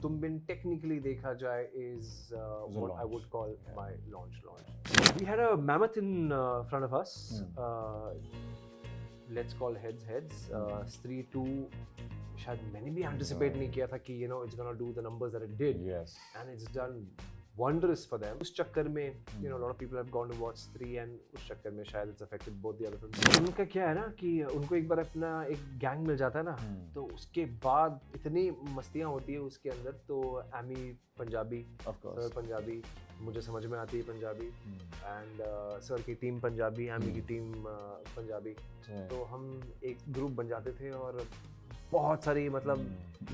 तुम बिन technically देखा जाए is Was a what I launch. would call Yeah. my launch. We had a mammoth in front of us. Let's call heads. Stree 2 शायद मैंने भी anticipate नहीं किया था कि it's gonna do the numbers that it did. Yes. And it's done wondrous for them. उस चक्कर में a lot of people have gone to watch 3 and उस चक्कर में शायद it's affected both the other films. उनका क्या है ना कि उनको एक बार अपना एक गैंग मिल जाता है ना, तो उसके बाद इतनी मस्तियाँ होती है उसके अंदर. तो एमी पंजाबी, सर पंजाबी, मुझे समझ में आती है पंजाबी, एंड सर की टीम पंजाबी, एमी की टीम पंजाबी. तो हम एक ग्रुप बन जाते थे और बहुत सारी मतलब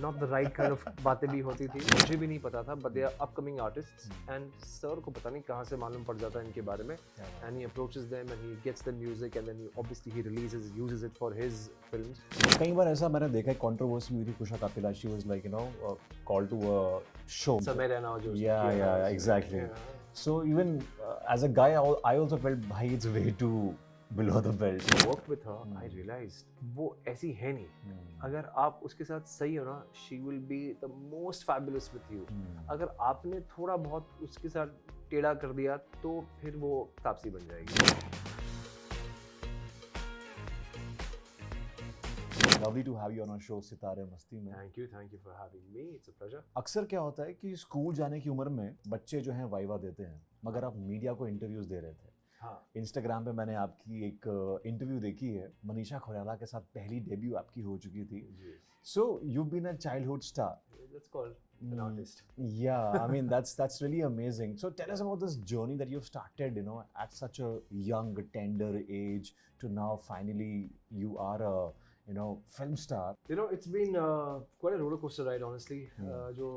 not the right kind of बातें भी होती थी. मुझे भी नहीं पता था, but they are upcoming artists and sir को पता नहीं कहाँ से मालूम पड़ जाता है इनके बारे में. And he approaches them and he gets the music and then obviously he releases uses it for his films. कई बार ऐसा मैंने देखा है, कंट्रोवर्सी हुई थी. Kusha Kapila, she was like called to a show. समय रहना जो yeah, exactly. So even as a guy, I also felt bhai it's way too below the belt. Worked with her, I realized वो ऐसी है नहीं. अगर आप उसके साथ सही हो ना, she will be the most fabulous with you. अगर आपने थोड़ा बहुत उसके साथ टेढ़ा कर दिया तो फिर वो तापसी बन जाएगी. Lovely to have you on our show सितारे मस्ती में. Thank you for having me. It's a pleasure. अक्सर क्या होता है कि स्कूल जाने की उम्र में बच्चे जो हैं वाइवा देते हैं, मगर आप मीडिया को इंटरव्यूज दे रहे थे. हाँ. इंस्टाग्राम पे मैंने आपकी एक इंटरव्यू देखी है. मनीषा खोरेला के साथ पहली डेब्यू आपकी हो चुकी थी. So you've been a childhood star. That's called an artist. Yeah, I mean that's really amazing. So tell us about this journey that you've started, at such a young, tender age to now finally you are a film star. It's been quite a roller coaster ride, honestly. जो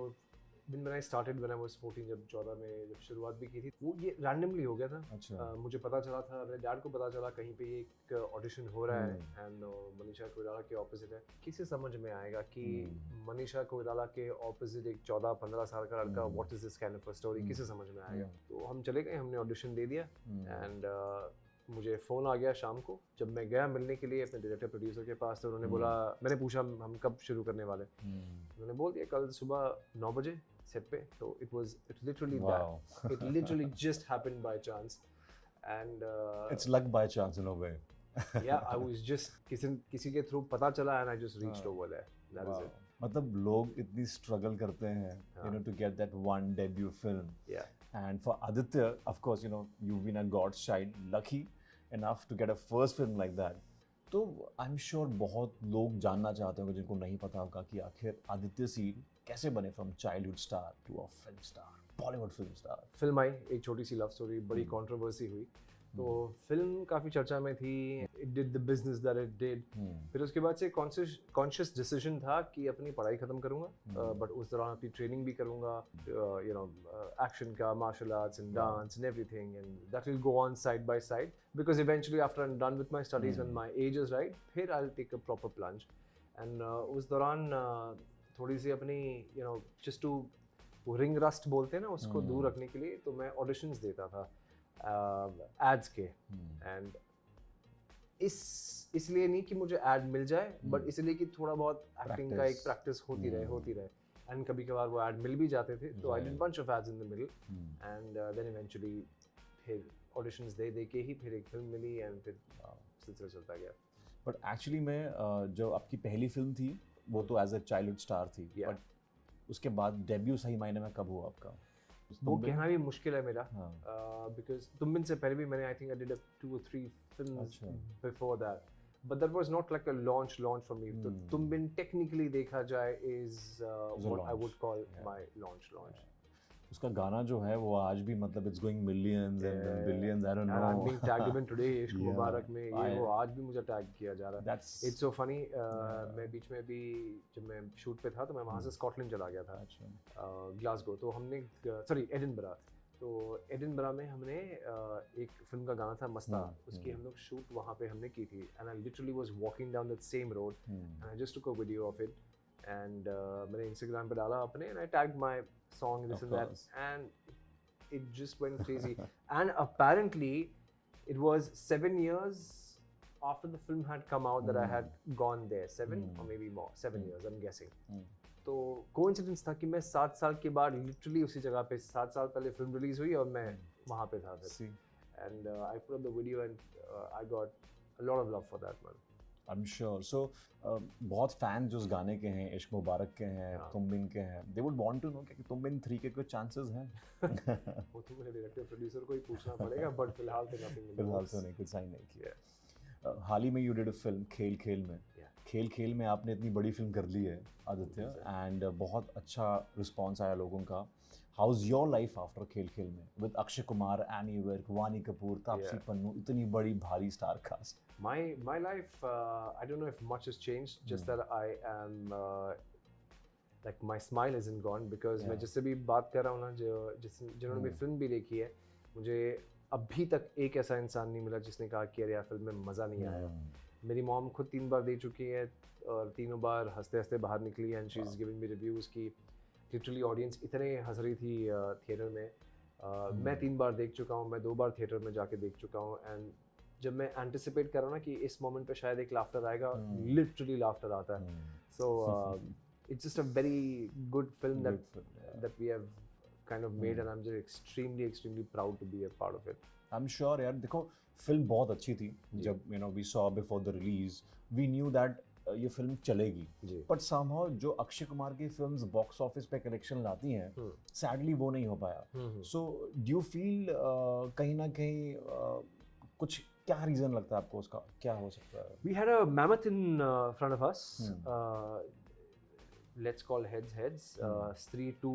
when I started when I was 14, जब 14 में जब शुरुआत भी की थी, वो ये रैंडमली हो गया था. अच्छा. मुझे पता चला था, मेरे डैड को पता चला कहीं पे ये एक ऑडिशन हो रहा है एंड मनीषा कोइराला के ऑपोजिट है. किसे समझ में आएगा कि मनीषा कोइराला के ऑपोजिट एक 14-15 साल का लड़का, what is this kind of a story, किसे समझ में आएगा. तो हम चले गए, हमने ऑडिशन दे दिया एंड मुझे फ़ोन आ गया शाम को. जब मैं गया मिलने के लिए अपने डायरेक्टर प्रोड्यूसर के पास, तो उन्होंने बोला, मैंने पूछा हम कब शुरू करने वाले. उन्होंने बोल दिया कल सुबह 9 बजे सेट पे. तो it literally that. It literally just happened by chance. And it's luck by chance in a way. Yeah, I was just किसी के थ्रू पता चला and I just reached over there. That is it. मतलब लोग इतनी struggle करते हैं to get that one debut film. Yeah. And for Aditya, of course, you've been a God's child, lucky enough to get a first film like that. तो I'm sure बहुत लोग जानना चाहते होंगे जिनको नहीं पता होगा कि आखिर आदित्य सिंह कैसे बने from childhood star to a film star, Bollywood film star. Film आई, एक छोटी सी लव स्टोरी, बड़ी कंट्रोवर्सी हुई. तो फिल्म काफ़ी चर्चा में थी. It did the business that it did. फिर उसके बाद से कॉन्शियस डिसीजन था कि अपनी पढ़ाई ख़त्म करूँगा, बट उस दौरान अपनी ट्रेनिंग भी करूँगा, एक्शन का, martial arts and dance and everything, and that will go on side by side because eventually after I am done with my studies when my age is right, फिर I will take a proper plunge. And उस दौरान थोड़ी सी अपनी just to ring rust बोलते हैं ना, उसको दूर रखने के लिए, तो मैं ऑडिशंस देता था एड्स के. एंड इसलिए नहीं कि मुझे एड मिल जाए, बट इसलिए कि थोड़ा बहुत एक्टिंग का एक प्रैक्टिस होती रहे. एंड कभी कभार वो एड मिल भी जाते थे, तो I did bunch of ads in the middle and then eventually फिर ऑडिशंस दे के ही फिर एक फिल्म मिली एंड फिर सिलसिला चलता गया. बट एक्चुअली में जो आपकी पहली फिल्म थी वो तो एज अ चाइल्डहुड स्टार थी, बट उसके बाद डेब्यू सही मायने में कब हुआ आपका? वो कहना भी मुश्किल है मेरा, बिकॉज तुम बिन से पहले भी मैंने I think I did 2 or 3 films before that, but that was not like a launch for me. तो तुम बिन टेक्निकली देखा जाए is what I would call my launch. उसका गाना जो है वो आज भी मतलब it's going millions and billions, I don't know. I am being tagged even today, इश्क मुबारक में ये वो आज भी मुझे टैग किया जा रहा है. It's so funny. मैं बीच में भी जब मैं शूट पे था तो मैं वहाँ से स्कॉटलैंड चला गया था, ग्लासगो. तो हमने एडिनबरा, तो एडिनबरा में हमने एक फिल्म का गाना था मस्ता, उसकी हम लोग शूट वहाँ पे हमने की थी. And I literally was walking down that same road and I just took a video of it and मैंने इंस्टाग्राम पे डाला अपने, and I tagged my song, this and that, and it just went crazy. And apparently it was 7 years after the film had come out that I had gone there. 7 or maybe more, 7 years I'm guessing. तो coincidence था कि मैं 7 साल के बाद literally उसी जगह पे 7 साल पहले फिल्म रिलीज हुई और मैं वहाँ पे था फिर See, and I put up the video and I got a lot of love for that man I'm sure. So, बहुत फैन जो उस गाने के हैं, इश्क मुबारक के हैं, हाँ। तुम बिन के हैं, they would want to know कि तुम बिन 3 के कुछ चांसेस हैं? वो तो मेरे डायरेक्टर प्रोड्यूसर को ही पूछना पड़ेगा बट फिलहाल तो नथिंग इन द फिलहाल तो नहीं, कुछ साइन नहीं किया। हाल ही में यू डिड अ फिल्म खेल खेल में। खेल खेल में आपने इतनी बड़ी फिल्म कर ली है आदित्य, एंड बहुत अच्छा रिस्पॉन्स आया लोगों का। How is your life after Khel Khel Mein with Akshay Kumar, Ammy Virk, Vaani Kapoor, Taapsee Pannu, इतनी बड़ी भारी star cast? My life, I don't know if much has changed, just that I am like my smile isn't gone because मैं जिससे भी बात कर रहा हूँ ना जिन्होंने भी फिल्म भी देखी है, मुझे अभी तक एक ऐसा इंसान नहीं मिला जिसने कहा कि अरे यार फिल्म में मज़ा नहीं आया। मेरी मॉम खुद 3 बार दे चुकी है और तीनों बार हंसते हंसते बाहर निकली and she is giving me reviews की लिटरली ऑडियंस इतने हंस रही थी थिएटर में। मैं 3 बार देख चुका हूँ, मैं 2 बार थिएटर में जाके देख चुका हूँ एंड जब मैं एंटिसिपेट कर रहा हूँ ना कि इस मोमेंट पे शायद एक लाफ्टर आएगा, लिटरली लाफ्टर आता है। So it's just a very good film that we have kind of made and I am just extremely proud to be a part of it. I am sure यार, देखो film बहुत अच्छी थी। जब you know we saw before the release we knew that ये film चलेगी, but somehow जो अक्षय कुमार की फिल्म्स बॉक्स ऑफिस पे कलेक्शन लाती हैं, सैडली वो नहीं हो पाया। सो डू यू फील कहीं ना कहीं कुछ क्या रीजन लगता है आपको, उसका क्या हो सकता है? We had a mammoth in front of us. Let's call heads. Stree 2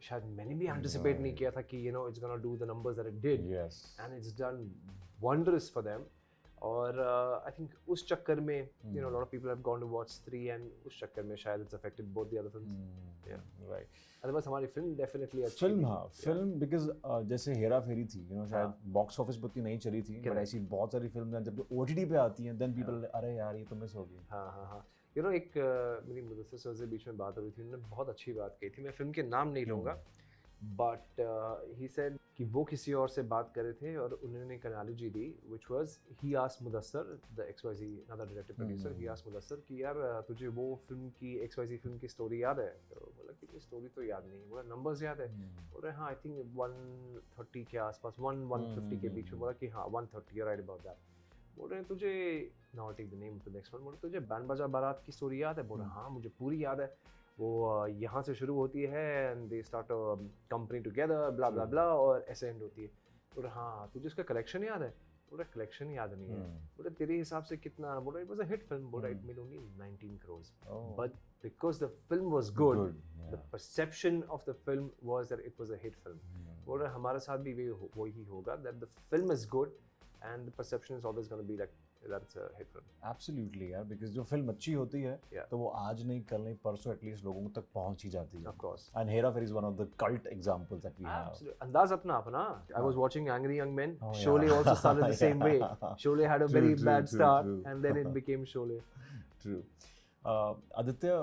शायद मैंने भी anticipate नहीं किया था कि you know it's gonna do the numbers that it did. Yes. And it's done wonders for them. और I think उस चक्कर में you know a lot of people have gone to watch Stree and उस चक्कर में शायद it's affected both the other films. Yeah. Right. Otherwise हमारी film definitely अच्छी फिल्म, हाँ फिल्म, बिकॉज जैसे हेरा फेरी थी, यू नो शायद बॉक्स ऑफिस पर उतनी नहीं चली थी, बट ऐसी बहुत सारी फिल्म हैं जब OTT पे आती हैं देन पीपल अरे यार ये तो मिस हो गई। हाँ यू नो एक मेरी मुदस्सिर सर से बीच में बात हो रही थी, उन्होंने बहुत अच्छी बात कही थी, मैं फिल्म के नाम नहीं लूँगा बट ही सेड कि वो किसी और से बात कर रहे थे और उन्होंने एक analogy the which was he asked Mudassir the XYZ another director producer, he asked Mudassir कि यार तुझे वो फिल्म की XYZ फिल्म की स्टोरी याद है? तो बोला कि स्टोरी तो याद नहीं, बोला नंबर्स याद है? बोल रहे हाँ आई थिंक 130 के आसपास 150 के बीच में। बोला कि हाँ 130, यू राइट अबाउट दैट। बोल रहे हैं तुझे now take the name of the next one, बोले तुझे बैंड बाजा बारात की स्टोरी याद है? बोला हाँ मुझे पूरी याद है, वो यहाँ से शुरू होती है and they start a company together blah blah blah और ऐसे एंड होती है। बोल रहे हाँ तुझे इसका कलेक्शन याद है? बोल रहे कलेक्शन याद नहीं है। बोल रहे तेरे हिसाब से कितना? बोल रहे it was a hit film. बोल रहे it made only 19 crores but because the film was good the perception of the film was that it was a hit film. बोल रहे हमारे साथ भी वही होगा that the film is good and the perception is always gonna be like that's a hit film. Absolutely यार, because जो film अच्छी होती है तो वो आज नहीं कल नहीं परसों एटलीस्ट लोगों तक पहुंच ही जाती है। Of course. And Hera Pheri is one of the cult examples that we have. Absolutely. अंदाज अपना I was watching Angry Young Men. Sholay also started the same way. Sholay had a very bad start and then it became Sholay. True. Aditya,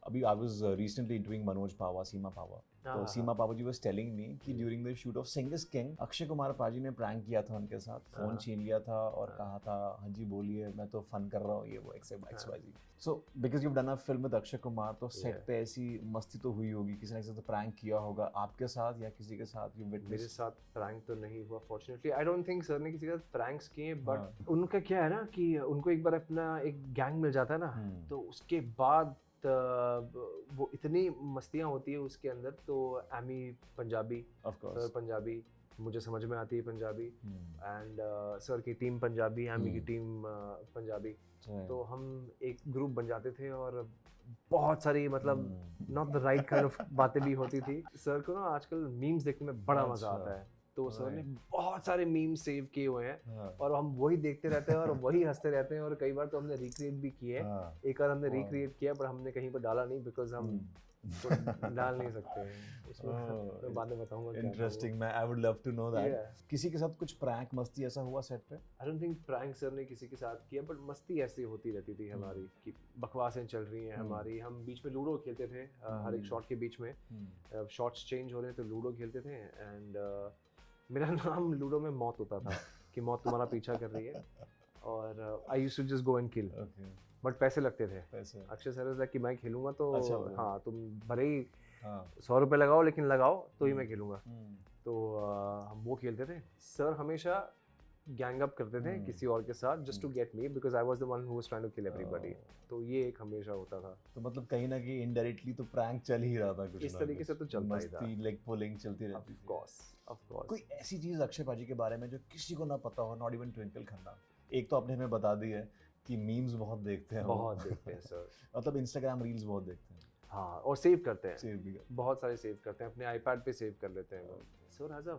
अभी I was recently interviewing Manoj Pava, Seema Pava. तो सीमा पापा जी was telling me कि during the shoot of Singh Is Kinng Akshay Kumar पाजी ने prank किया था उनके साथ, फोन छीन लिया था और कहा था हाँ जी बोलिए मैं तो फन कर रहा हूँ ये वो XYZ। So because you done a film with Akshay Kumar तो सेट पे ऐसी मस्ती तो हुई होगी, किसी ने तो प्रैंक किया होगा आपके साथ या किसी के साथ? You witness? मेरे साथ प्रैंक तो नहीं हुआ fortunately, I don't think sir ने किसी के साथ प्रैंक्स किए, बट उनका क्या है ना कि उनको एक बार अपना एक गैंग मिल जाता है ना तो उसके बाद वो इतनी मस्तियाँ होती है उसके अंदर। तो एमी पंजाबी, सर पंजाबी, मुझे समझ में आती है पंजाबी एंड सर की टीम पंजाबी, एमी की टीम पंजाबी, तो हम एक ग्रुप बन जाते थे और बहुत सारी मतलब not the right kind of बातें भी होती थी। सर को ना आजकल मीम्स देखने में बड़ा मजा आता है, तो सर ने बहुत सारे मीम्स सेव किए हुए हैं और हम वही देखते रहते हैं और वही हंसते रहते हैं और कई बार तो हमने रिक्रिएट भी किए। एक बार हमने रिक्रिएट किया पर हमने कहीं पर डाला नहीं बिकॉज हम तो डाल नहीं सकते हैं उसमें। मैं बाद में बताऊंगा। इंटरेस्टिंग, मैं I would love to know that. किसी के साथ कुछ प्रैंक मस्ती ऐसा हुआ सेट पे? I don't think prank sir ने किसी के साथ किया, बट मस्ती ऐसी होती रहती थी हमारी कि बकवासें चल रही हैं हमारी। हम बीच में लूडो खेलते थे हर एक शॉट के बीच में, शॉट्स चेंज हो रहे हैं तो लूडो खेलते थे एंड मेरा नाम लूडो में मौत होता था कि मौत तुम्हारा पीछा कर रही है और I used to just go and kill. But पैसे लगते थे। पैसे अक्षय सर इज लाइक कि मैं खेलूंगा तो अच्छा, वो। हाँ तुम भले ही हाँ 100 रुपये लगाओ लेकिन लगाओ तो ही मैं हम्म, खेलूंगा। हम्म, तो हम वो खेलते थे। सर हमेशा गैंग अप करते थे हम्म, किसी और के साथ just to get me because I was the one who was trying to kill everybody. Oh. तो ये एक हमेशा होता था। तो मतलब कहीं ना कहीं इनडायरेक्टली तो प्रैंक चल ही रहा था कुछ इस ना तरीके कुछ, से तो चलता ही था। मस्ती लेग पुलिंग चलती ऑफ रहती थी। Course of course. कोई ऐसी चीज अक्षय पाजी के बारे में जो किसी को ना पता हो, नॉट इवन ट्विंकल खन्ना? एक तो आपने हमें बता दी है कि मीम्स बहुत देखते हैं वो। बहुत देखते हैं सर। मतलब इंस्टाग्राम रील्स बहुत देखते हैं। हाँ और सेव करते हैं। सेव भी कर- बहुत सारे सेव करते हैं अपने आईपैड पे सेव कर लेते हैं वो। Sir has a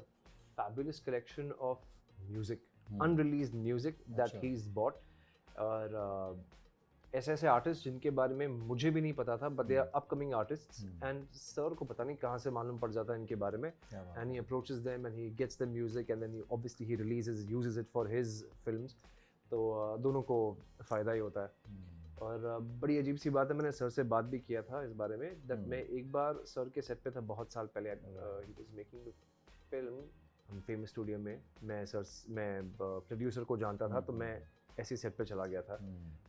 fabulous collection of music, unreleased music that अच्छा। He is bought. और ऐसे ऐसे आर्टिस्ट जिनके बारे में मुझे भी नहीं पता था but they are upcoming artists and sir को पता नहीं कहाँ से मालूम पड़ जाता है इनके बारे में। क्या बात And he है। approaches them and he gets the music and then he obviously he uses it for his films. तो दोनों को फ़ायदा ही होता है। और बड़ी अजीब सी बात है, मैंने सर से बात भी किया था इस बारे में दैट मैं एक बार सर के सेट पे था बहुत साल पहले। He was making the film famous studio में। मैं प्रोड्यूसर को जानता था तो मैं ऐसी सेट पे चला गया था।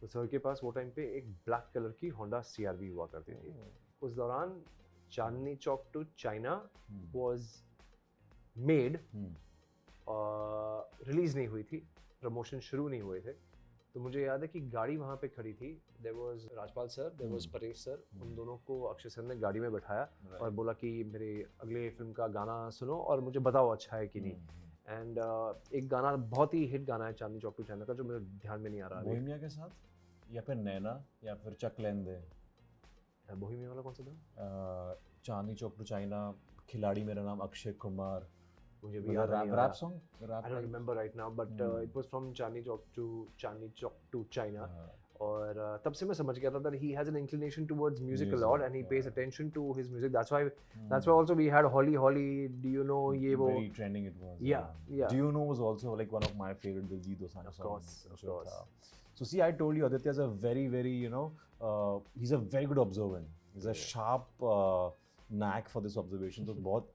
तो सर के पास वो टाइम पे एक ब्लैक कलर की होंडा CR-V हुआ करती थी। उस दौरान Chandni Chowk to China was made, release नहीं हुई थी, प्रमोशन शुरू नहीं हुए थे। तो मुझे याद है कि गाड़ी वहाँ पे खड़ी थी। There was Rajpal sir, there was Paresh sir. उन दोनों को अक्षय सर ने गाड़ी में बैठाया और बोला कि मेरे अगले फिल्म का गाना सुनो और मुझे बताओ अच्छा है कि नहीं। एंड एक गाना बहुत ही हिट गाना है चांदनी चौक टू चाइना का जो मेरे ध्यान में नहीं आ रहा अभी। बोहेमिया के साथ या फिर नैना या फिर चक लेंदे? बोहेमिया वाला कौन सा था? चांदनी चौक टू चाइना, खिलाड़ी मेरा नाम अक्षय कुमार, मुझे भी याद नहीं आ रैप रहा। Song, I don't remember right now, but it was from Chandni Chowk to China. और तब से मैं समझ गया था that he has an inclination towards music a lot and he pays attention to his music. That's why also we had Holly, do you know ये वो? Very trending it was. Yeah. Do you know was also like one of my favorite Diljit Dosanjh Of songs. course. So see, I told you Aditya is a very, very, he's a very good observant. He's a sharp knack for this observation. तो बहुत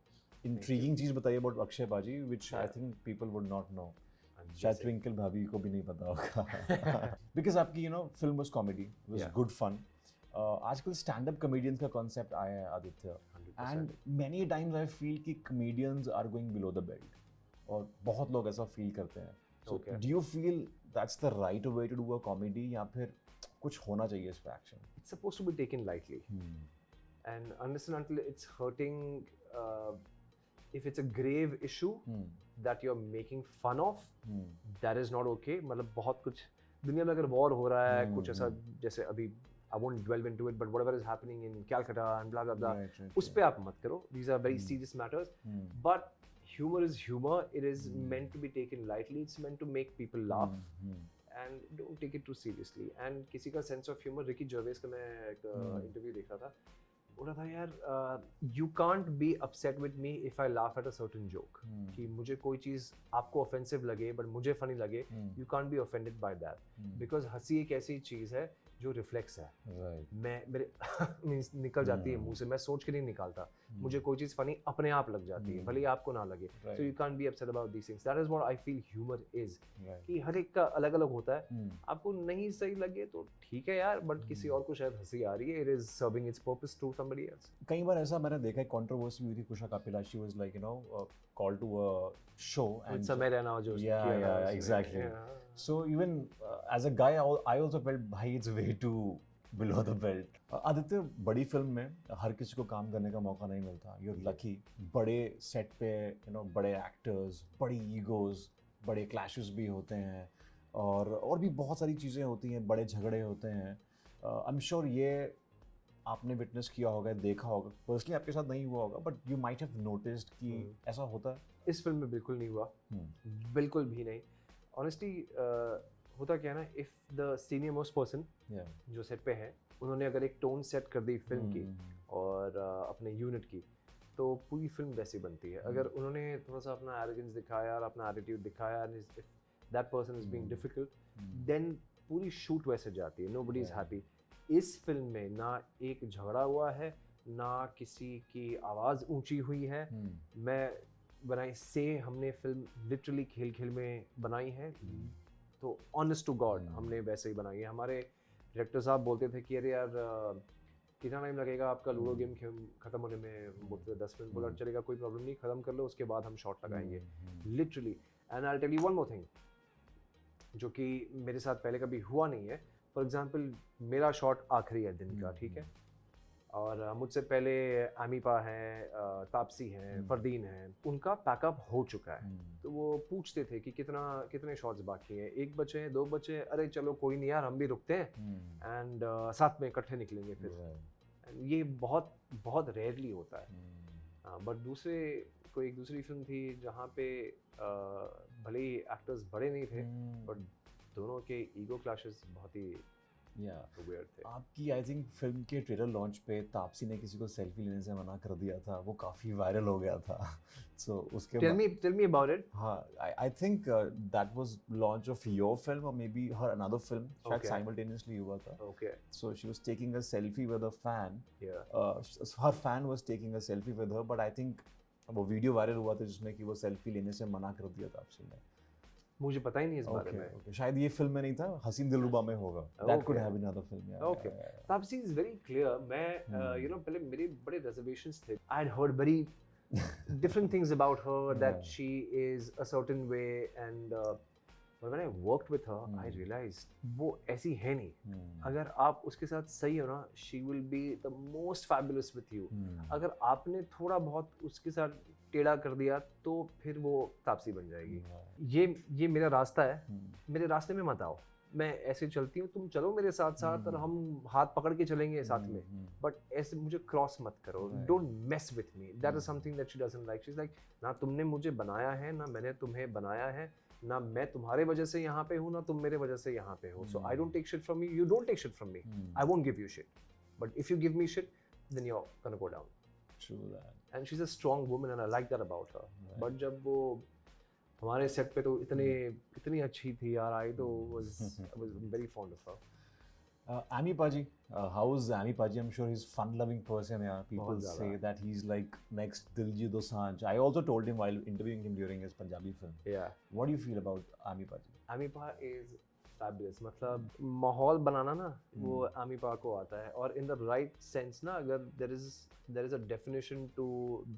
intriguing चीज़ बताइए about Akshay पाजी, which I think people would not know. शायद ट्विंकल भाभी को भी नहीं पता होगा। बिकॉज आपकी film was comedy, was good fun. आजकल स्टैंड अप कॉमेडियंस का कॉन्सेप्ट आया है Aditya, and many times I feel कि comedians are going below the belt, और बहुत लोग ऐसा फील करते हैं। So do you feel that's the right way to do a comedy, या फिर कुछ होना चाहिए इस पे action? It's supposed to be taken lightly. And unless and until it's hurting, if it's a grave issue that you're making fun of, that is not okay. मतलब बहुत कुछ दुनिया में अगर वॉर हो रहा है, कुछ ऐसा जैसे अभी I won't delve into it, but whatever is happening in Calcutta and blah blah blah, उस पे आप मत करो. These are very serious matters. But humor is humor. It is meant to be taken lightly. It's meant to make people laugh. And don't take it too seriously. And किसी का sense of humor, Ricky Gervais का मैं एक interview देख रहा था, बोला था यार you can't be upset with me if I laugh at a certain joke, कि मुझे कोई चीज़ आपको ऑफेंसिव लगे बट मुझे फनी लगे, you can't be offended by that, because हंसी एक ऐसी चीज़ है जो रिफ्लेक्स है। मैं मेरे मीन्स निकल जाती है मुंह से, मैं सोच के नहीं निकालता, मुझे कोई चीज़ फनी अपने आप लग जाती है, भले ही आपको ना लगे। So you can't be upset about these things. That is what I feel humour is, कि हर एक का अलग अलग होता है। आपको नहीं सही लगे तो ठीक है यार, बट किसी और को शायद हंसी आ रही है, it is serving its purpose to somebody else. कई बार ऐसा मैंने देखा है, कंट्रोवर्सी हुई थी, Kusha Kapila, she was like called to a show and समय रहना जो yeah exactly. So even as a guy I also felt भाई it's way too below the belt. Aditya, बड़ी फिल्म में हर किसी को काम करने का मौका नहीं मिलता, you're lucky. बड़े सेट पे बड़े एक्टर्स, बड़ी ईगोज, बड़े क्लैशेस भी होते हैं, और भी बहुत सारी चीज़ें होती हैं, बड़े झगड़े होते हैं। आई एम श्योर ये आपने विटनेस किया होगा, देखा होगा, पर्सनली आपके साथ नहीं हुआ होगा, but you might have noticed कि ऐसा होता है। इस फिल्म में बिल्कुल नहीं हुआ, बिल्कुल भी नहीं। ऑनेस्टली होता क्या है ना, if the senior most person जो सेट पे है, उन्होंने अगर एक टोन सेट कर दी फिल्म की और अपने यूनिट की, तो पूरी फिल्म वैसी बनती है। अगर उन्होंने थोड़ा सा अपना एरोगेंस दिखाया और अपना एटीट्यूड दिखाया, if that person is being difficult, then पूरी शूट वैसे जाती है, नोबडी इज हैप्पी। इस फिल्म में ना एक झगड़ा हुआ है, ना किसी की आवाज़ ऊंची हुई है। मैं बनाई से हमने फिल्म लिटरली खेल खेल में बनाई है, तो ऑनेस्ट टू गॉड हमने वैसे ही बनाई है। हमारे डायरेक्टर साहब बोलते थे कि अरे यार कितना टाइम लगेगा आपका लूडो गेम खत्म होने में, बोलते थे 10 मिनट, बोला चलेगा कोई प्रॉब्लम नहीं, खत्म कर लो उसके बाद हम शॉट लगाएंगे, literally. And I tell you one more thing जो कि मेरे साथ पहले कभी हुआ नहीं है। फॉर एग्जांपल मेरा शॉट आखिरी है दिन का, ठीक है, और मुझसे पहले आमीपा हैं, तापसी हैं, फरदीन हैं, उनका पैकअप हो चुका है। तो वो पूछते थे कि कितने शॉट्स बाकी हैं, 1 बचे हैं, 2 बचे हैं, अरे चलो कोई नहीं यार हम भी रुकते हैं एंड साथ में इकट्ठे निकलेंगे फिर। And ये बहुत बहुत रेयरली होता है। बट एक दूसरी फिल्म थी जहाँ पे भले ही एक्टर्स बड़े नहीं थे बट दोनों के ईगो क्लैशेस बहुत ही weird थे। आपकी आई थिंक फिल्म के ट्रेलर लॉन्च पे तापसी ने किसी को सेल्फी लेने से मना कर दिया था, वो काफ़ी वायरल हो गया था। सो उसके tell me about it। हाँ, I think that was launch of your film or maybe her another film, शायद simultaneously हुआ था। Okay। So she was taking a selfie with a fan। Yeah। Her fan was taking a selfie with her, but I think वो video viral हुआ था जिसमें कि वो selfie लेने से मना कर दिया था तापसी ने। मुझे पता ही नहीं इस बारे में। Okay। शायद ये फिल्म में नहीं था, हसीन दिलरुबा में होगा। That could have been another film। Okay। Taapsee is very clear। मैं you know पहले मेरे बड़े reservations थे। I had heard very different things about her, that she is a certain way and but when I worked with her I realized वो ऐसी है नहीं। अगर आप उसके साथ सही हो ना, she will be the most fabulous with you। अगर आपने थोड़ा बहुत उसके साथ टेढ़ा कर दिया तो फिर वो तापसी बन जाएगी। ये मेरा रास्ता है, मेरे रास्ते में मत आओ, मैं ऐसे चलती हूँ, तुम चलो मेरे साथ साथ और हम हाथ पकड़ के चलेंगे साथ में, बट ऐसे मुझे क्रॉस मत करो, don't mess with me. That is something that she doesn't like. She is like ना तुमने मुझे बनाया है ना मैंने तुम्हें बनाया है, ना मैं तुम्हारे वजह से यहाँ पे हूँ ना तुम मेरे वजह से यहाँ पे हो। So I don't take shit from you, you don't take shit from me, I won't give you shit, but if you give me shit then you are gonna go down. True that। And she's a strong woman and I like that about her। But जब वो हमारे set पे तो इतनी अच्छी थी यार, I तो was very fond of her। Ami Paji, how is Ami Paji? I'm sure he's fun-loving person। Yeah, people say that he's like next Diljit Dosanjh। I also told him while interviewing him during his Punjabi film। Yeah। What do you feel about Ami Paji? Ami Pa is fabulous। मतलब माहौल बनाना ना वो आमी पा को आता है, और इन द राइट सेंस ना, अगर there is a definition to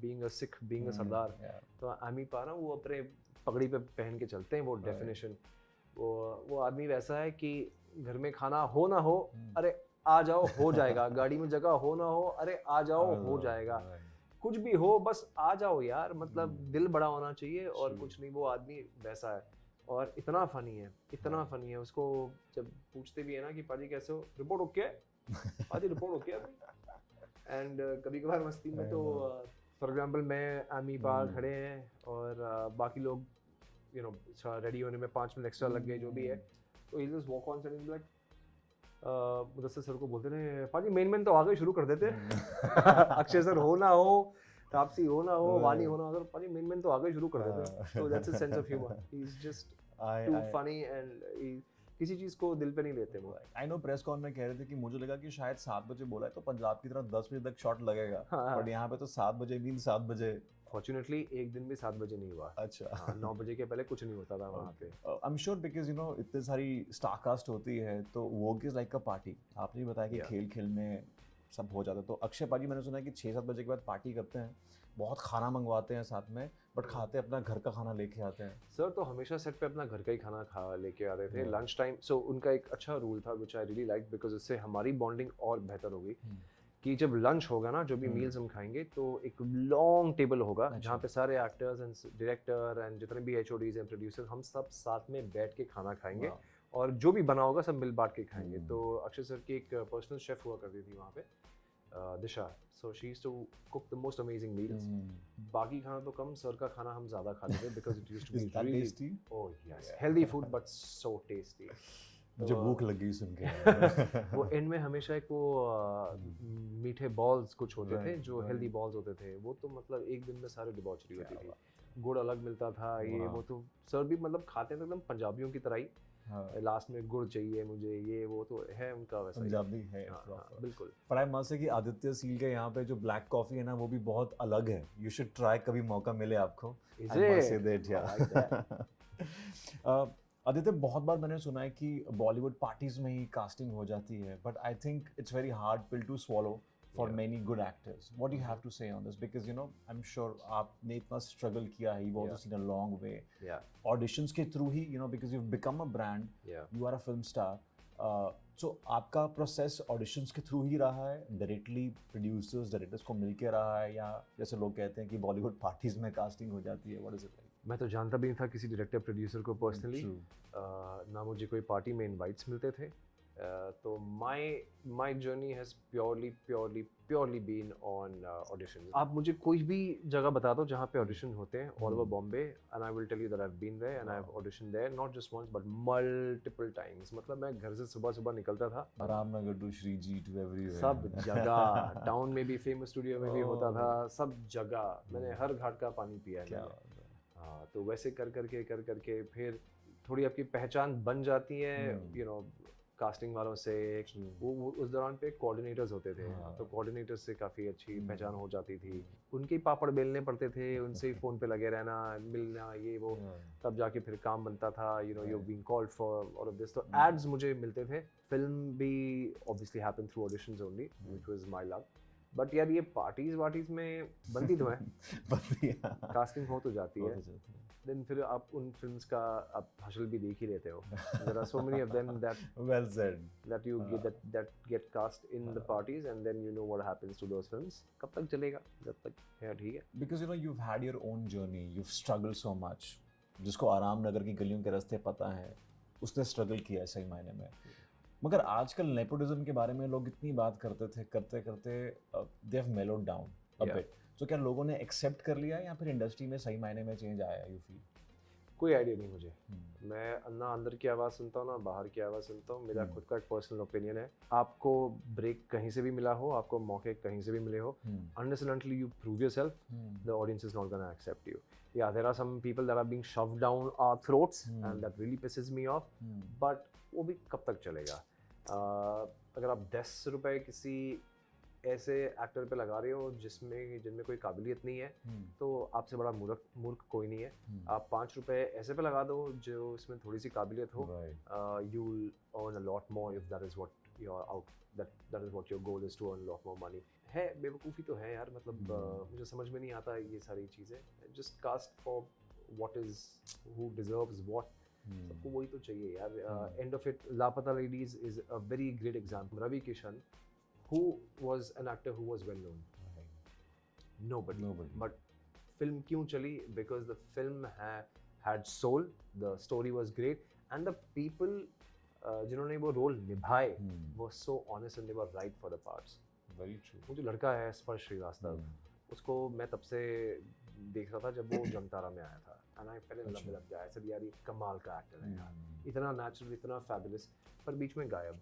being a Sikh, being a सरदार, तो आमी पा ना वो अपने पगड़ी पे पहन के चलते हैं वो डेफिनेशन। वो आदमी वैसा है कि घर में खाना हो ना हो, अरे आ जाओ हो जाएगा, गाड़ी में जगह हो ना हो, अरे आ जाओ हो जाएगा, कुछ भी हो बस आ जाओ यार, मतलब दिल बड़ा होना चाहिए और कुछ नहीं। वो आदमी वैसा है और इतना फनी है। उसको जब पूछते भी है ना कि पाजी कैसे हो, रिपोर्ट ओके पाजी, रिपोर्ट ओके अभी। एंड कभी कभार मस्ती में तो फॉर एग्जांपल मैं आमी पा खड़े हैं और बाकी लोग यू नो रेडी होने में 5 मिनट एक्स्ट्रा लग गए जो भी है, तो he just walk on setting like Mudassir sir को बोलते रहे पाजी मेन तो आगे शुरू कर देते अक्षय सर हो ना हो, तापसी हो ना हो, वानी हो ना हो, पाजी मेन तो आगे शुरू कर देते। So that's a sense of humour, he is just to funny and किसी चीज को दिल पे नहीं लेते वो। आई नो प्रेस कॉन में कह रहे थे कि मुझे लगा कि शायद 7 बजे बोला है तो पंजाब की तरह 10 बजे तक शॉट लगेगा, बट यहाँ पे तो 7 बजे मीन 7 बजे। फॉर्चुनेटली एक दिन भी 7 बजे नहीं हुआ। अच्छा। 9 बजे के पहले कुछ नहीं होता था वहाँ पे। आई am sure because you no इतनी सारी स्टारकास्ट होती है तो work is like a party. आपने बताया कि खेल में सब हो जाता है, तो अक्षय पाजी मैंने सुना है कि 6-7 बजे के बाद पार्टी करते हैं, बहुत खाना मंगवाते हैं साथ में, बट खाते अपना घर का खाना लेके आते हैं। सर तो हमेशा सेट पे अपना घर का ही खाना खा लेके आते थे लंच टाइम। सो उनका एक अच्छा रूल था विच आई रियली लाइक, बिकॉज इससे हमारी बॉन्डिंग और बेहतर हो गई कि जब लंच होगा ना, जो भी मील्स हम खाएंगे, तो एक लॉन्ग टेबल होगा जहाँ पे सारे एक्टर्स एंड डायरेक्टर एंड जितने भी HODs एंड प्रोड्यूसर हम सब साथ में बैठ के खाना खाएंगे और जो भी बना होगा सब मिल बांट के खाएंगे। तो अक्षय सर की एक पर्सनल शेफ हुआ करती थी वहाँ पे, Disha. So she used to cook the most amazing meals. बाकी खाना तो कम, सर का खाना हम ज़्यादा खाते थे because it used to be really tasty. Oh yes, healthy food but so tasty. मुझे भूख लग गई सुन के। वो एंड में हमेशा एक वो मीठे बॉल्स कुछ होते थे जो हेल्दी बॉल्स होते थे, वो तो मतलब एक दिन में सारे डिबॉचरी होती थी। गुड़ अलग मिलता था, ये वो तो सर भी मतलब खाते थे एकदम पंजाबियों की तरह ही। लास्ट में गुड़ चाहिए मुझे, ये वो तो है उनका वैसा पंजाबी है। बिल्कुल। पर आई मस्ट से कि आदित्य सील के यहाँ पे जो ब्लैक कॉफी है ना वो भी बहुत अलग है। यू शुड ट्राई, कभी मौका मिले आपको। Is it? I must say that, yeah। Aditya, बहुत बार मैंने सुना है कि बॉलीवुड पार्टीज में ही कास्टिंग हो जाती है, but I think it's very hard pill to swallow for Yeah. Many good actors. What do you have to say on this? Because you know I am sure आपने इतना स्ट्रगल किया है, you also seen a long way. Yeah. Auditions के through ही, you know, because you become a brand, Yeah. You are a film star. So आपका process auditions के through ही रहा है, डायरेक्टली प्रोड्यूसर्स डायरेक्टर्स को मिलके रहा है, या जैसे लोग कहते हैं कि बॉलीवुड पार्टीज में कास्टिंग हो जाती है? What is it like? मैं तो जानता भी नहीं था किसी डायरेक्टर प्रोड्यूसर को पर्सनली. True. ना मुझे कोई पार्टी में इनवाइट्स मिलते थे. तो my journey has purely been on audition. आप मुझे कोई भी जगह बता दो जहाँ पे ऑडिशन होते हैं all over Bombay, and I will tell you that I have been there and I have audition there, not just once but multiple times. मतलब मैं घर से सुबह निकलता था, Ramnagar to Shri ji to everywhere. सब जगह, टाउन में भी, फेमस स्टूडियो में भी होता था, सब जगह मैंने हर घाट का पानी पिया है. क्या मैंने. बात है. हाँ, तो वैसे कर करके फिर थोड़ी आपकी पहचान बन जाती है, यू नो, कास्टिंग वालों से. वो उस दौरान पे कोऑर्डिनेटर्स होते थे, हाँ. तो कोऑर्डिनेटर्स से काफ़ी अच्छी पहचान हो जाती थी. उनके ही पापड़ बेलने पड़ते थे, उनसे ही फ़ोन पे लगे रहना, मिलना, ये वो, तब जाके फिर काम बनता था. You know, you been called for all of this. तो एड्स मुझे मिलते थे. फिल्म भी obviously happen through auditions only, which was my luck. But यार ये पार्टीज में बनती तो है, कास्टिंग हो तो जाती है. देन फिर आप उन फिल्म्स का आप हसल भी देख ही लेते हो. There are so many of them that well said. that you get that get cast in the parties, and then you know what happens to those films. कब तक चलेगा? जब तक है, ठीक है. Because you know you've had your own journey, you've struggled so much. जिसको आराम नगर की गलियों के रास्ते पता है, उसने स्ट्रगल किया है सही मायने में. मगर आजकल नेपोटिज्म के बारे में लोग इतनी बात करते करते they have mellowed down a Yeah. bit. तो क्या लोगों ने एक्सेप्ट कर लिया, या फिर इंडस्ट्री में सही मायने में चेंज आया, यू फील? कोई आइडिया नहीं मुझे. मैं ना अंदर की आवाज़ सुनता हूँ ना बाहर की आवाज़ सुनता हूँ. मेरा खुद का एक पर्सनल ओपिनियन है. आपको ब्रेक कहीं से भी मिला हो, आपको मौके कहीं से भी मिले हो, unless and until you prove yourself, the audience is not going to accept you. Yeah, there are some people that are being shoved down our throats, and that really pisses me off. But वो भी कब तक चलेगा? अगर आप 10 रुपए किसी ऐसे एक्टर पे लगा रहे हो जिनमें कोई काबिलियत नहीं है, तो आपसे बड़ा मूर्ख कोई नहीं है. आप 5 रुपए ऐसे पे लगा दो जो इसमें थोड़ी सी काबिलियत हो. You will earn a lot more if that is what your out that is what your goal is to earn lot more money. है बेवकूफ़ी तो है यार. मतलब मुझे समझ में नहीं आता ये सारी चीज़ें. Just cast for what is, who deserves what. सबको वही तो चाहिए यार. End of it, Laapataa ladies is a very great example. Ravi Kishan, who was an actor who was well known? Nobody. But film क्यों चली? Because the film had soul, the story was great, and the people जिन्होंने वो role निभाए were so honest and they were right for the parts. Very true. वो जो लड़का है स्पर्श श्रीवास्तव, उसको मैं तब से देख रहा था जब वो जमतारा में आया था, and I fell in love with that guy. I said यार ये कमाल का एक्टर है यार, इतना नेचुरल, इतना फैबुलस, पर बीच में गायब.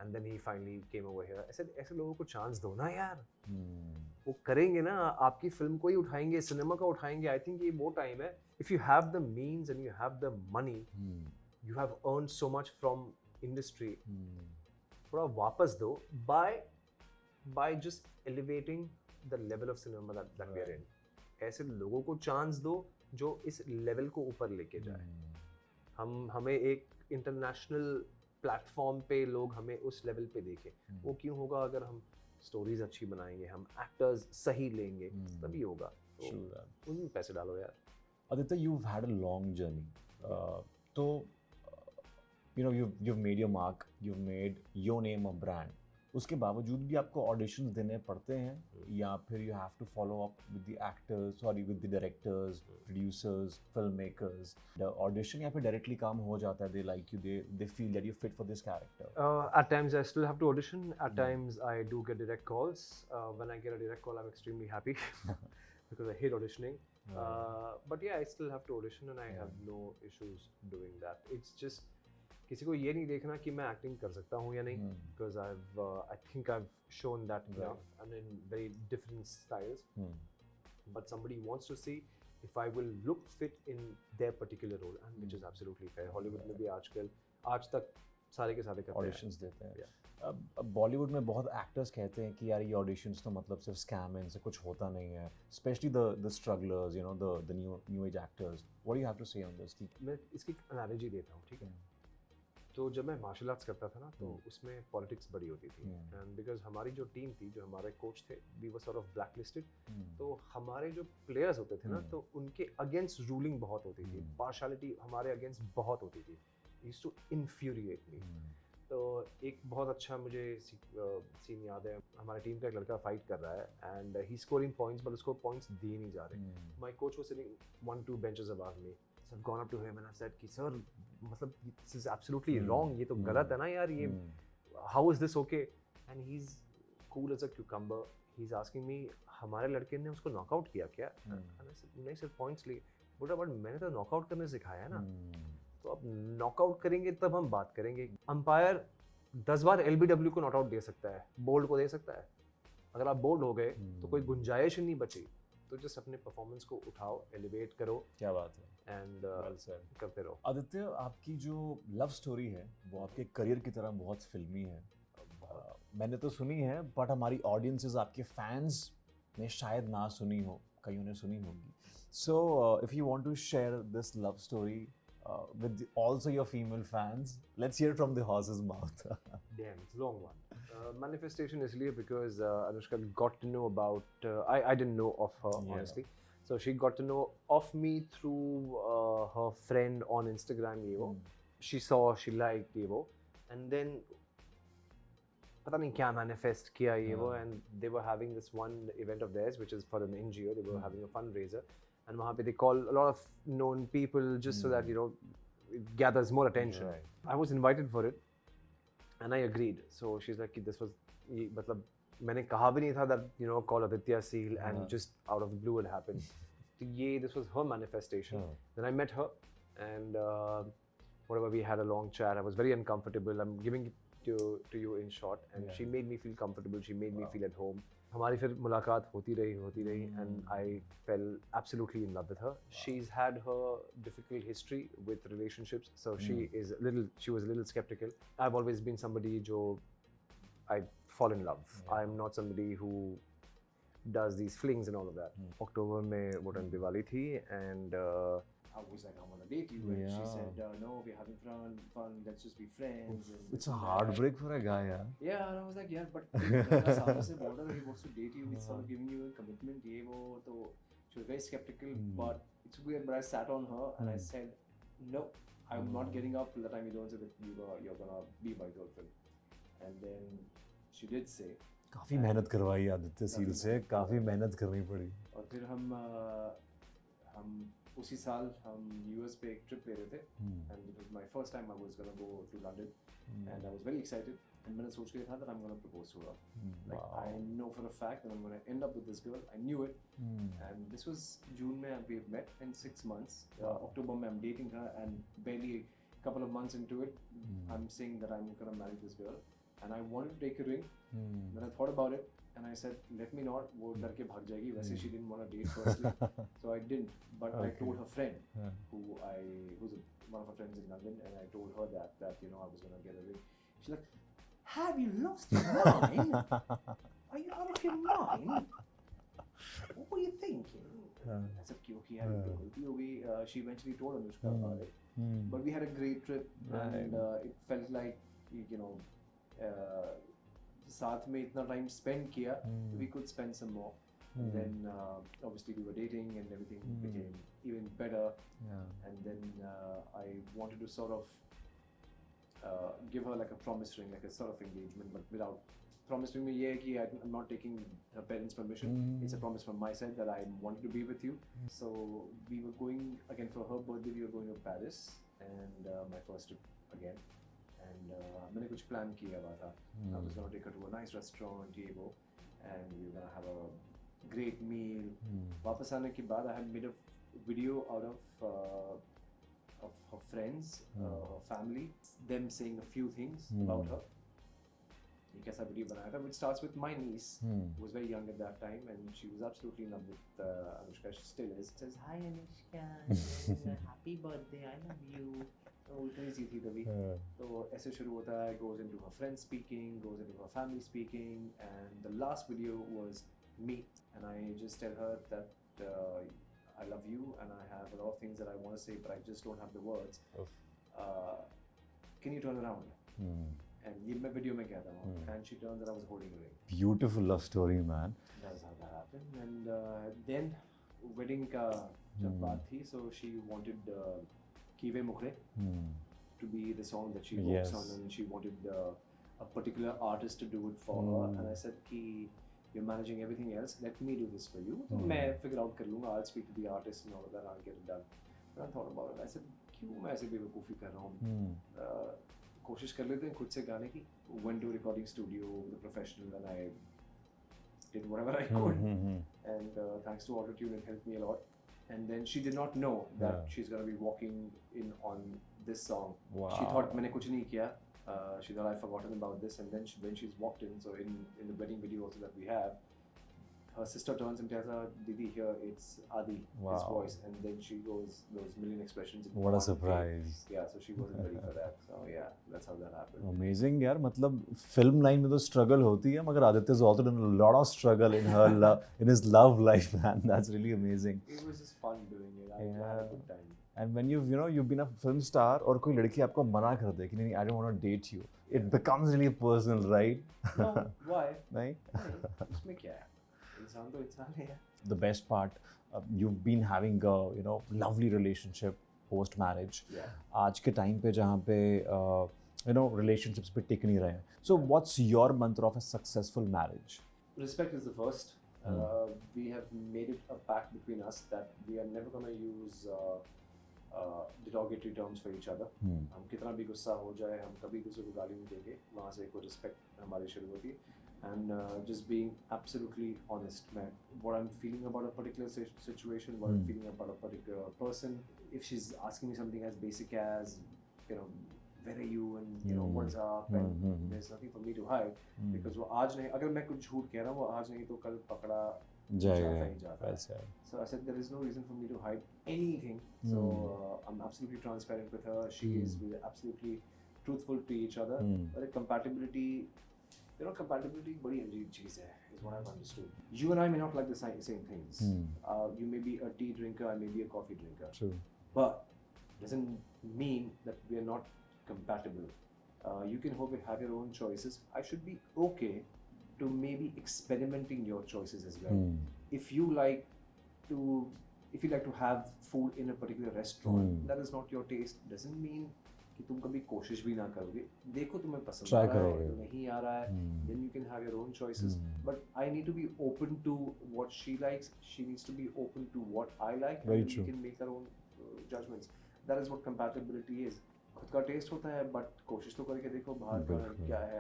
And then he finally came over here. ऐसे लोगों को चांस दो ना यार. वो करेंगे ना, आपकी फिल्म को ही उठाएंगे, सिनेमा का उठाएंगे. आई थिंक ये वो टाइम है. If you have the means and you have the money, you have earn so much from industry, थोड़ा वापस दो by just elevating the level of cinema that we are in. ऐसे लोगों को chance दो जो इस लेवल को ऊपर लेके जाए. हमें एक इंटरनेशनल प्लेटफॉर्म पे लोग हमें उस लेवल पे देखें. वो क्यों होगा? अगर हम स्टोरीज अच्छी बनाएंगे, हम एक्टर्स सही लेंगे, तभी होगा. तो उनमें पैसे डालो यार. Aditya, you've had a long journey. So, you know, you've made your mark, you've made your name a brand. उसके बावजूद भी आपको ऑडिशंस देने पड़ते हैं, या फिर you have to follow up with the actors, with the directors, producers, filmmakers. The audition या फिर directly काम हो जाता है, they like you, they feel that you're fit for this character. At times I still have to audition. At times I do get direct calls. When I get a direct call, I'm extremely happy because I hate auditioning. But yeah, I still have to audition, and I have no issues doing that. It's just किसी को ये नहीं देखना कि मैं acting कर सकता हूँ या नहीं, because I think I've shown that enough, and in very different styles. But somebody wants to see if I will look fit in their particular role, and which is absolutely fair. Hollywood में भी आज तक सारे के सारे करते हैं। Auditions देते हैं। अब बॉलीवुड में बहुत एक्टर्स कहते हैं कि यार ये ऑडिशंस तो मतलब सिर्फ स्कैम है, इनसे कुछ होता नहीं है, specially the strugglers, you know, the new age actors. What do you have to say on this? मैं इसकी एनालॉजी देता हूँ, ठीक है। तो जब मैं मार्शल आर्ट्स करता था ना, तो उसमें पॉलिटिक्स बड़ी होती थी, एंड बिकॉज हमारी जो टीम थी, जो हमारे कोच थे, we were sort of black listed. तो हमारे जो प्लेयर्स होते थे ना, तो उनके अगेंस्ट रूलिंग बहुत होती थी, पार्शलिटी हमारे अगेंस्ट बहुत होती थी, यूज्ड टू इन्फ्यूरिएट मी। तो एक बहुत अच्छा मुझे सीन याद है, हमारी टीम का एक लड़का फाइट कर रहा है and he scoring points, but उसको पॉइंट्स दिए नहीं जा रहे। My coach was sitting 1-2 benches above me, so I've gone up to him and I've said कि सर, मतलब this is absolutely wrong, ये तो गलत है ना यार, ये how is this okay? And he's cool as a cucumber, he's asking me हमारे लड़के ने उसको नॉकआउट किया क्या? And I said नहीं सर, पॉइंट्स लिए। बोला बट मैंने तो नॉकआउट करने सिखाया है ना, तो अब नॉकआउट करेंगे तब हम बात करेंगे। अंपायर 10 बार LBW को नॉकआउट दे सकता है, बोल्ड को दे सकता है। अगर आप बोल्ड हो गए तो कोई गुंजाइश ही नहीं बची। तो जस्ट अपने परफॉर्मेंस को उठाओ, एलिवेट करो। क्या बात है। एंड करते रहो। आदित्य, आपकी जो लव स्टोरी है वो आपके करियर की तरह बहुत फिल्मी है। मैंने तो सुनी है, बट हमारी ऑडियंसेस, आपके फैंस ने शायद ना सुनी हो, कईयों ने सुनी होगी। So if you want to share this love story with also your female fans, let's hear from the horse's mouth. Damn, it's a long one. Manifestation इसलिए because Anushka got to know about, I didn't know of her, honestly. So she got to know of me through her friend on Instagram, ये वो. She saw, she liked, ये वो. And then पता नहीं क्या manifest किया ये वो, and they were having this one event of theirs which is for an NGO. They were having a fundraiser. And वहाँ पे they call a lot of known people just so that, you know, it gathers more attention. Right. I was invited for it and I agreed. So she's like, this was, मतलब मैंने कहा भी नहीं था that, you know, call Aditya Seal and just out of the blue it happened. तो ये, this was her manifestation. Then I met her and whatever, we had a long chat. I was very uncomfortable. I'm giving it to you in short, and she made me feel comfortable. She made me feel at home. हमारी फिर मुलाकात होती रही and I fell absolutely in love with her. She's had her difficult history with relationships, so she was a little skeptical. I've always been somebody जो I fall in love. I'm not somebody who does these flings and all of that. October में वो time Diwali थी and I was like, I want to date you, and she said, no, we're having fun, let's just be friends. It's a heartbreak for a guy, yeah. Yeah, and I was like, yeah, but सालों से बोल रहा है, he wants to date you, he's sort of giving you a commitment, ये वो, तो she was very skeptical, but it's weird. But I sat on her and I said, no, I'm not getting up till the time you don't say that you're gonna be my girlfriend. And then she did say. काफी मेहनत करवाई Aditya seal से, काफी मेहनत करनी पड़ी। और फिर हम उसी साल हम US पे एक ट्रिप ले रहे थे, and it was my first time I was gonna go to London, and I was very excited, and मैंने सोच के था that I'm gonna propose to her. Like I know for a fact that I'm gonna end up with this girl. I knew it, and this was June में we've met in 6 months. October में I'm dating her, and barely a couple of months into it, I'm saying that I'm gonna marry this girl, and I wanted to take a ring. Then I thought about it. And I said, let me not, वो डर के भाग जाएगी. वैसे she didn't want to date firstly, so I didn't. But I told her friend, who's one of her friends in London, and I told her that you know I was gonna get a ring. She's like, have you lost your mind? Are you out of your mind? What were you thinking? I said, okay, यार तो गलती हो गई. She eventually told Anushka about it. But we had a great trip, and it felt like, you know, साथ में इतना time spend किया, we could spend some more. And then obviously we were dating and everything became even better. And then I wanted to sort of give her like a promise ring, like a sort of engagement, but without promise ring में ये है कि I'm not taking her parents' permission. It's a promise from my side that I wanted to be with you. So we were going again for her birthday. We were going to Paris, and my first trip again. And मैंने कुछ plan किया हुआ था. I was gonna take her to a nice restaurant, ये वो, and we were gonna have a great meal. वापस आने के बाद I had made a video out of her friends, her family, them saying a few things about her. ये कैसा video बनाया था? Which starts with my niece, who was very young at that time, and she was absolutely in love with Anushka. She still is. Says, hi Anushka, happy birthday, I love you. वो इतनी सी थी तभी। तो ऐसे शुरू होता है, goes into her friends speaking, goes into her family speaking, and the last video was me, and I just tell her that I love you and I have a lot of things that I want to say but I just don't have the words. Uh, can you turn around? And ये मैं video में कहता हूँ, and she turned and I was holding a ring. Beautiful love story, man. That's how that happened. And then wedding का जब बात थी, so she wanted Kive Mukhre to be the song that she works on, and she wanted a particular artist to do it for her. And I said कि you're managing everything else, let me do this for you. So मैं figure out कर लूँगा, I'll speak to the artist and all of that, I'll get it done. And I thought about it. I said क्यों मैं ऐसे बेवकूफ़ी कर रहा हूँ, कोशिश कर लेते हैं खुद से गाने की. Went to a recording studio with a professional and I did whatever I could. And thanks to Autotune, it helped me a lot. And then she did not know that she's going to be walking in on this song. Wow. She thought मैंने कुछ नहीं किया. She thought I'd forgotten about this. And then when she's walked in, so in the wedding video also that we have, her sister turns and tells her, Didi, here it's Adi, his voice. And then she goes, those million expressions. What a surprise. Yeah, so she wasn't ready for that. So yeah, that's how that happened. Amazing, यार. मतलब film line में तो struggle होती है, मगर Aditya's also done a lot of struggle in her in his love life, man. That's really amazing. It was just fun doing it. I had a good time. And when you've been a film star और कोई लड़की आपको मना कर दे कि नहीं, I don't want to date you, it becomes really personal, right? No, why? नहीं? उसमें क्या है? इंसान तो इंसान है. The best part, you've been having a lovely relationship post marriage. Yeah. आज के time पे जहाँ पे relationships पे टिक नहीं रहे हैं. So what's your mantra of a successful marriage? Respect is the first. We have made it a pact between us that we are never going to use derogatory terms for each other. हम कितना भी गुस्सा हो जाए, हम कभी किसी को गाली नहीं देंगे. वहाँ से कोई respect हमारी शुरू होती है. And just being absolutely honest, man. What I'm feeling about a particular situation, what I'm feeling about a particular person. If she's asking me something as basic as, where are you and what's up, and there's nothing for me to hide because वो आज नहीं, अगर मैं कुछ झूठ कह रहा हूँ वो आज नहीं तो कल पकड़ा जाता है. So I said there is no reason for me to hide anything. So I'm absolutely transparent with her. She is absolutely truthful to each other. But compatibility. Compatibility बड़ी अजीब चीज़ है, is what I've understood. You and I may not like the same things. You may be a tea drinker, I may be a coffee drinker. True. But doesn't mean that we are not compatible. You can have your own choices. I should be okay to maybe experimenting your choices as well. If you like to have food in a particular restaurant, that is not your taste. Doesn't mean कि तुम कभी कोशिश भी ना करोगे. देखो तुम्हें पसंद आ रहा है, नहीं आ रहा है, then you can have your own choices. But I need to be open to what she likes. She needs to be open to what I like. Very and true. we can make our own judgments. That is what compatibility is. खुद का test होता है, but कोशिश तो करके देखो बाहर का क्या है.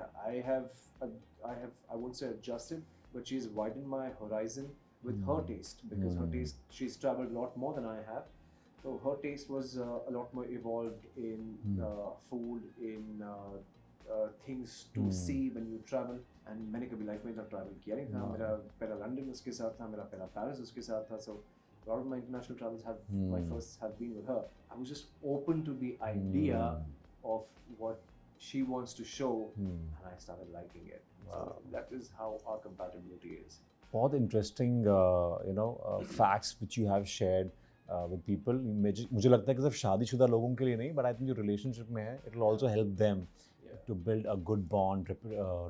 I won't say adjusted, but she's widened my horizon with her taste because her taste, she's traveled a lot more than I have. So her taste was a lot more evolved in food, in things to see when you travel. And मैंने कभी life में इतना travel किया नहीं था. मेरा पहला London उसके साथ था, मेरा पहला पेरिस उसके साथ था. So a lot of my international travels my first have been with her. I was just open to the idea of what she wants to show, and I started liking it. So that is how our compatibility is. बहुत interesting facts which you have shared with people. मुझे लगता है कि सिर्फ शादीशुदा लोगों के लिए नहीं, but I think जो relationship में है, it will also help them to build a good bond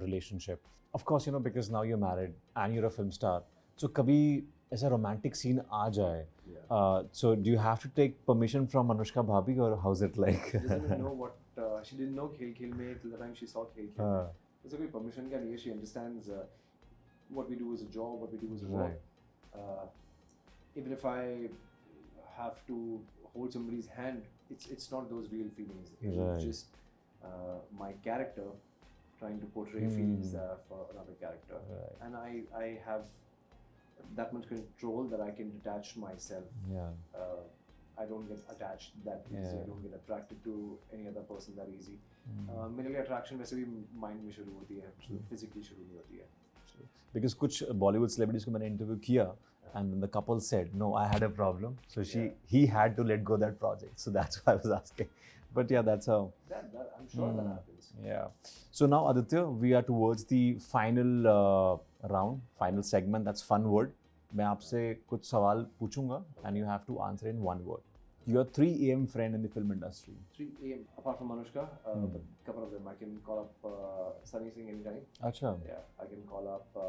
relationship. Of course, because now you're married and you're a film star, so कभी ऐसा romantic scene आ जाए, so do you have to take permission from Anushka Bhabhi or how's it like? She doesn't even know what she didn't know Khel Khel mein till the time she saw Khel Khel mein. So कोई permission का नहीं है. She understands what we do as a job, what we do as a work. Even if I have to hold somebody's hand, it's not those real feelings. It's just my character trying to portray feelings for another character. And I have that much control that I can detach myself. I don't get attached that easy. I don't get attracted to any other person that easy. मेरे लिए attraction वैसे भी mind में शुरू होती है, physically शुरू नहीं होती है. Because कुछ Bollywood celebrities को मैंने interview किया, and then the couple said, no, I had a problem. So he had to let go that project. So that's why I was asking. But yeah, that's how. I'm sure that happens. Yeah. So now, Aditya, we are towards the final round, final segment. That's fun word. मैं आपसे कुछ सवाल पूछूंगा and you have to answer in one word. Your 3 AM friend in the film industry. 3 AM, apart from Anushka, but couple of them. I can call up Sunny Singh anytime. अच्छा. Yeah, I can call up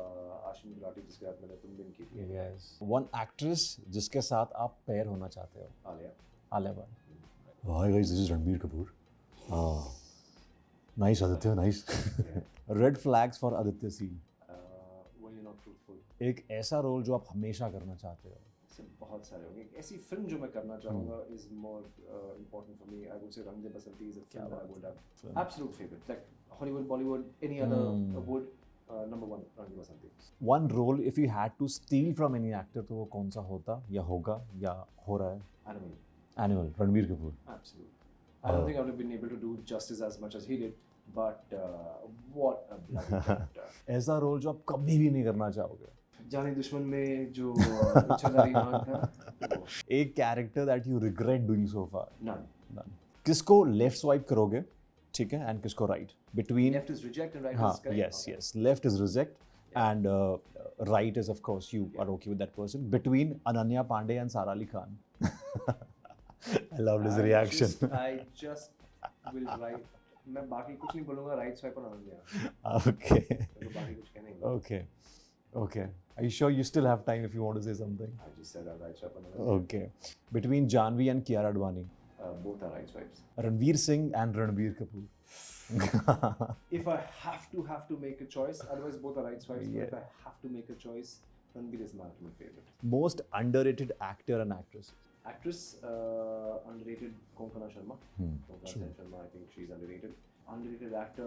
Ashim Gulati जिसके साथ मैंने तुम दिन की थी. Yes. One actress जिसके साथ आप पेयर होना चाहते हो. Alia. Alia Bhatt. Hi guys, this is Ranbir Kapoor. Nice Aditya, nice. Red flags for Aditya scene. When you're not truthful. एक ऐसा रोल जो आप हमेशा करना चाहते हो. बहुत सारे होंगे. ऐसी फिल्म जो मैं करना चाहूँगा is more important for me. I would say Rang De Basanti is a film that I would have absolute favorite. Like Hollywood, Bollywood, any other would number one Rang De Basanti. One role if you had to steal from any actor तो वो कौन सा होता या होगा या हो रहा है? Animal. Ranbir Kapoor. Absolutely. I don't think I would have been able to do justice as much as he did, but what a bloody character. ऐसा रोल जो आप कभी भी नहीं करना चाहोगे. जानी दुश्मन में जो इच्छाधारी नाग था. एक character that you regret doing so far. None. किसको लेफ्ट स्वाइप करोगे, ठीक है, एंड किसको right? Between Left is reject and right हाँ, is correct. yes. Left is reject and right is of course you are okay with that person. Between Ananya Pandey and Sara Ali Khan. I loved his reaction. I just will write. मैं बाकी कुछ नहीं बोलूँगा. Right swipe on Ananya. Okay. तो बाकी कुछ कहने नहीं. Okay. Are you sure you still have time if you want to say something? I just said that right swipe on Ananya. Okay. Between Janhvi and Kiara Advani. Both are right swipes. Ranveer Singh and Ranbir Kapoor. If I have to make a choice, otherwise both are right swipes. Yeah. But if I have to make a choice, Ranbir is my favorite. Most underrated actor and actress. Actress, underrated Konkana Sharma. Konkana Sharma, I think she's underrated. Underrated actor,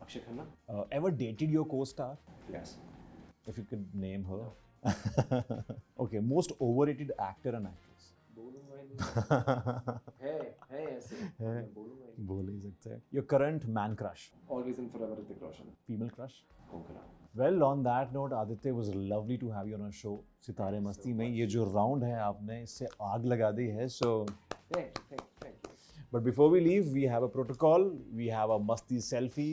Akshay Khanna. Ever dated your co-star? Yes. If you could name her. Okay, most overrated actor and actress. बोलूँगा ही नहीं. है ऐसे. बोलूँगा ही नहीं. बोल ही सकते हैं. Your current man crush. Always and forever Hrithik Roshan. Female crush. Konkana. Well, on that note, Aditya, it was lovely to have you on our show. सितारे मस्ती में ये जो round है आपने इससे आग लगा दी है. So. Thank you. But before we leave, we have a protocol. We have a masti selfie.